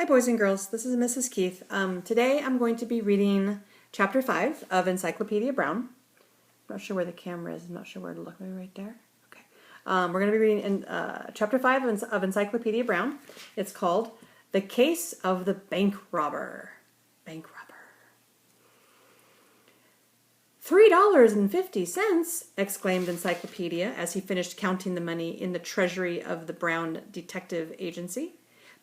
Hi boys and girls, this is Mrs. Keith. Today I'm going to be reading Chapter 5 of Encyclopedia Brown. I'm not sure where the camera is, I'm not sure where to look, maybe right there. Okay. We're going to be reading Chapter 5 of Encyclopedia Brown. It's called The Case of the Bank Robber. Bank Robber. $3.50, exclaimed Encyclopedia as he finished counting the money in the treasury of the Brown Detective Agency.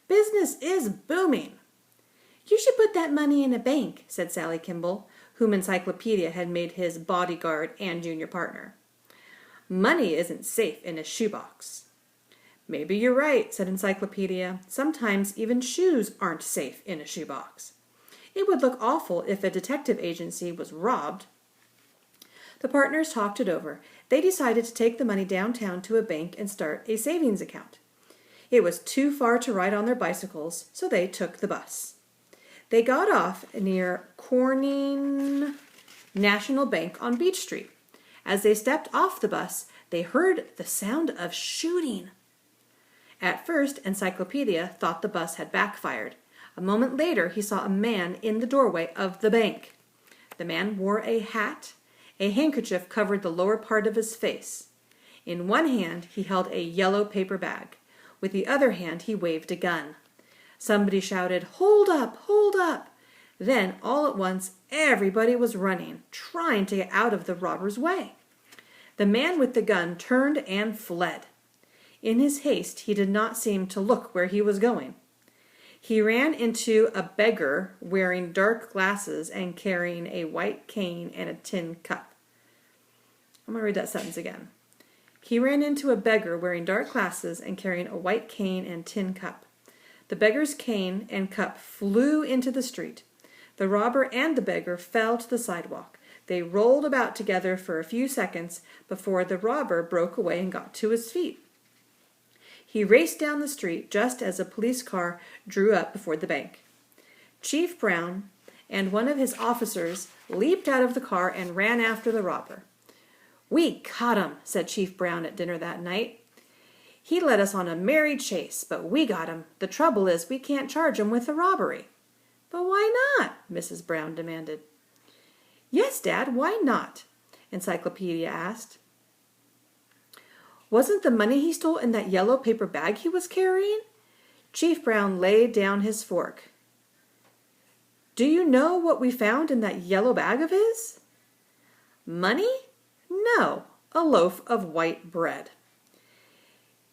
Business is booming. You should put that money in a bank, said Sally Kimball, whom Encyclopedia had made his bodyguard and junior partner. Money isn't safe in a shoebox. Maybe you're right, said Encyclopedia. Sometimes even shoes aren't safe in a shoebox. It would look awful if a detective agency was robbed. The partners talked it over. They decided to take the money downtown to a bank and start a savings account. It was too far to ride on their bicycles, so they took the bus. They got off near Corning National Bank on Beach Street. As they stepped off the bus, they heard the sound of shooting. At first, Encyclopedia thought the bus had backfired. A moment later, he saw a man in the doorway of the bank. The man wore a hat. A handkerchief covered the lower part of his face. In one hand, he held a yellow paper bag. With the other hand, he waved a gun. Somebody shouted, "Hold up, hold up!" Then, all at once, everybody was running, trying to get out of the robber's way. The man with the gun turned and fled. In his haste, he did not seem to look where he was going. He ran into a beggar wearing dark glasses and carrying a white cane and a tin cup. I'm going to read that sentence again. He ran into a beggar wearing dark glasses and carrying a white cane and tin cup. The beggar's cane and cup flew into the street. The robber and the beggar fell to the sidewalk. They rolled about together for a few seconds before the robber broke away and got to his feet. He raced down the street just as a police car drew up before the bank. Chief Brown and one of his officers leaped out of the car and ran after the robber. "We caught him," said Chief Brown at dinner that night. "He led us on a merry chase, but we got him. The trouble is we can't charge him with the robbery." "But why not?" Mrs. Brown demanded. "Yes, Dad, why not?" Encyclopedia asked. "Wasn't the money he stole in that yellow paper bag he was carrying?" Chief Brown laid down his fork. "Do you know what we found in that yellow bag of his?" "Money? No, a loaf of white bread.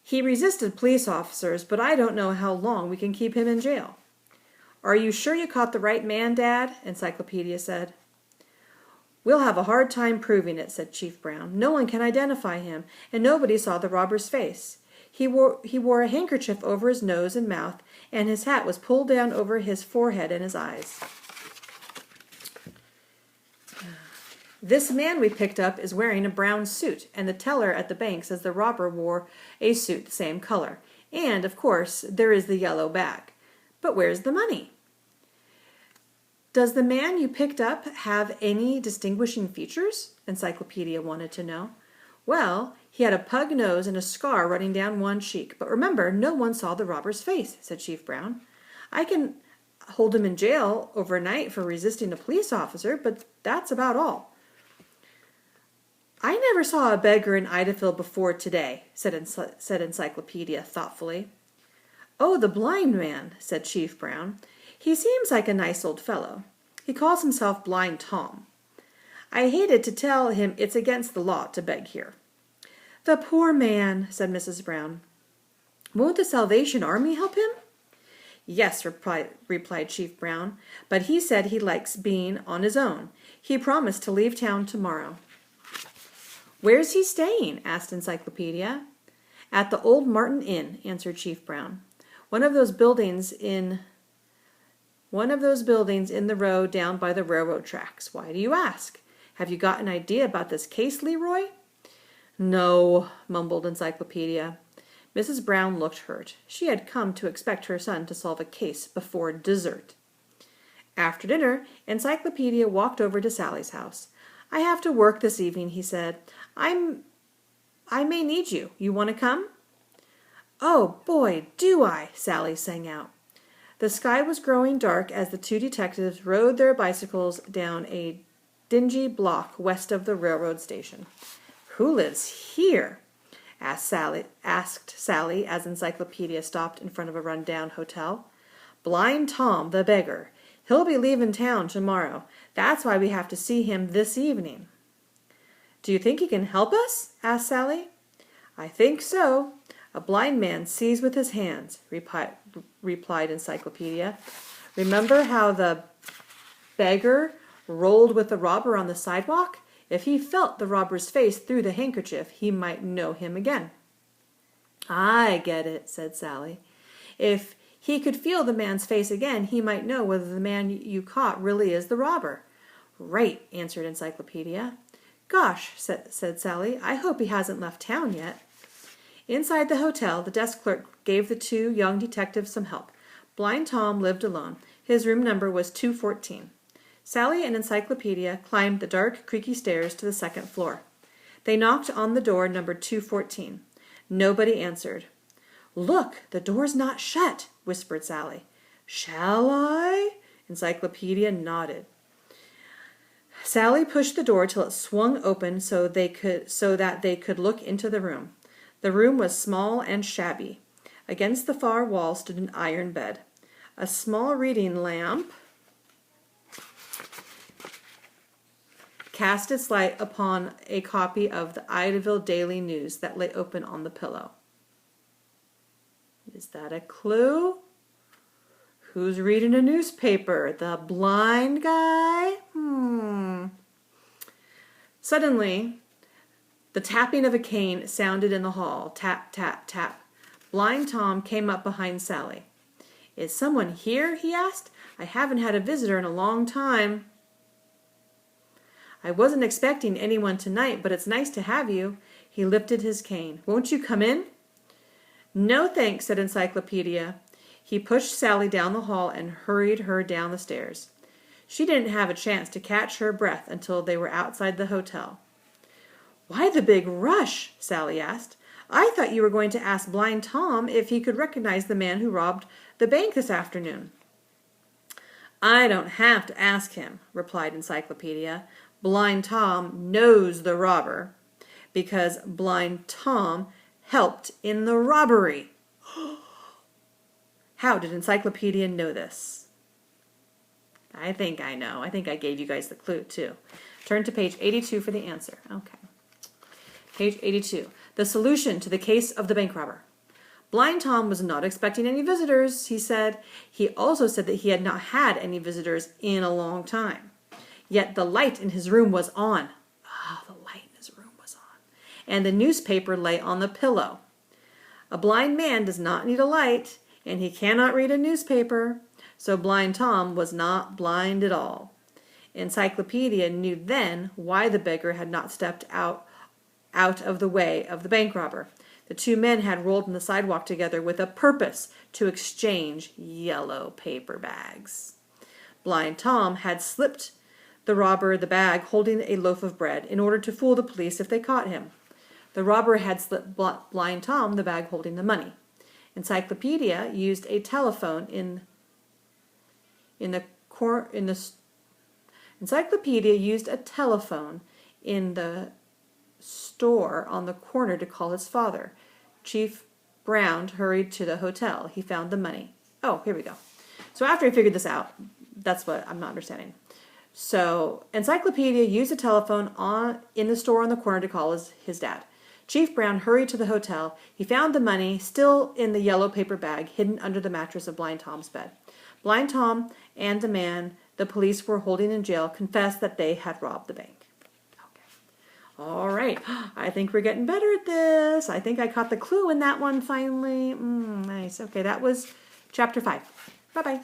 He resisted police officers, but I don't know how long we can keep him in jail." "Are you sure you caught the right man, Dad?" Encyclopedia said. "We'll have a hard time proving it," said Chief Brown. "No one can identify him, and nobody saw the robber's face. He wore a handkerchief over his nose and mouth, and his hat was pulled down over his forehead and his eyes. This man we picked up is wearing a brown suit, and the teller at the bank says the robber wore a suit the same color. And, of course, there is the yellow bag. But where's the money?" "Does the man you picked up have any distinguishing features?" Encyclopedia wanted to know. "Well, he had a pug nose and a scar running down one cheek. But remember, no one saw the robber's face," said Chief Brown. "I can hold him in jail overnight for resisting a police officer, but that's about all." "I never saw a beggar in Idaville before today," said Encyclopedia thoughtfully. "Oh, the blind man," said Chief Brown. "He seems like a nice old fellow. He calls himself Blind Tom. I hated to tell him it's against the law to beg here." "The poor man," said Mrs. Brown. "Won't the Salvation Army help him?" "Yes," replied Chief Brown, "but he said he likes being on his own. He promised to leave town tomorrow." "Where's he staying?" asked Encyclopedia. "At the Old Martin Inn," answered Chief Brown. One of those buildings in the road down by the railroad tracks. Why do you ask? Have you got an idea about this case, Leroy?" "No," mumbled Encyclopedia. Mrs. Brown looked hurt. She had come to expect her son to solve a case before dessert. After dinner, Encyclopedia walked over to Sally's house. "I have to work this evening," he said. I may need you. You want to come?" "Oh, boy, do I!" Sally sang out. The sky was growing dark as the two detectives rode their bicycles down a dingy block west of the railroad station. "Who lives here?" asked Sally as Encyclopedia stopped in front of a run-down hotel. "Blind Tom, the beggar. He'll be leaving town tomorrow. That's why we have to see him this evening." "Do you think he can help us?" asked Sally. "I think so. A blind man sees with his hands," replied Encyclopedia. "Remember how the beggar rolled with the robber on the sidewalk? If he felt the robber's face through the handkerchief, he might know him again." "I get it," said Sally. "If he could feel the man's face again, he might know whether the man you caught really is the robber." "Right," answered Encyclopedia. "Gosh," said Sally, "I hope he hasn't left town yet." Inside the hotel, the desk clerk gave the two young detectives some help. Blind Tom lived alone. His room number was 214. Sally and Encyclopedia climbed the dark, creaky stairs to the second floor. They knocked on the door numbered 214. Nobody answered. "Look, the door's not shut," whispered Sally. "Shall I?" Encyclopedia nodded. Sally pushed the door till it swung open so that they could look into the room. The room was small and shabby. Against the far wall stood an iron bed. A small reading lamp cast its light upon a copy of the Idaville Daily News that lay open on the pillow. Is that a clue? Who's reading a newspaper? The blind guy? Suddenly, the tapping of a cane sounded in the hall. Tap, tap, tap. Blind Tom came up behind Sally. "Is someone here?" he asked. "I haven't had a visitor in a long time." "I wasn't expecting anyone tonight, but it's nice to have you." He lifted his cane. "Won't you come in?" "No, thanks," said Encyclopedia. He pushed Sally down the hall and hurried her down the stairs. She didn't have a chance to catch her breath until they were outside the hotel. "Why the big rush?" Sally asked. "I thought you were going to ask Blind Tom if he could recognize the man who robbed the bank this afternoon." "I don't have to ask him," replied Encyclopedia. "Blind Tom knows the robber because Blind Tom helped in the robbery." How did Encyclopedia know this? I think I know. I think I gave you guys the clue too. Turn to page 82 for the answer. Okay. Page 82. The solution to the case of the bank robber. Blind Tom was not expecting any visitors, he said. He also said that he had not had any visitors in a long time. Yet the light in his room was on. The light in his room was on. And the newspaper lay on the pillow. A blind man does not need a light, and he cannot read a newspaper, so Blind Tom was not blind at all. Encyclopedia knew then why the beggar had not stepped out of the way of the bank robber. The two men had rolled on the sidewalk together with a purpose to exchange yellow paper bags. Blind Tom had slipped the robber the bag holding a loaf of bread in order to fool the police if they caught him. The robber had slipped Blind Tom the bag holding the money. Encyclopedia used a telephone Encyclopedia used a telephone in the store on the corner to call his father. Chief Brown hurried to the hotel. He found the money. Oh, here we go. So after he figured this out, that's what I'm not understanding. So Encyclopedia used a telephone in the store on the corner to call his dad. Chief Brown hurried to the hotel. He found the money still in the yellow paper bag hidden under the mattress of Blind Tom's bed. Blind Tom and the man the police were holding in jail confessed that they had robbed the bank. All right, I think we're getting better at this. I think I caught the clue in that one finally. Nice. Okay, that was chapter 5. Bye-bye.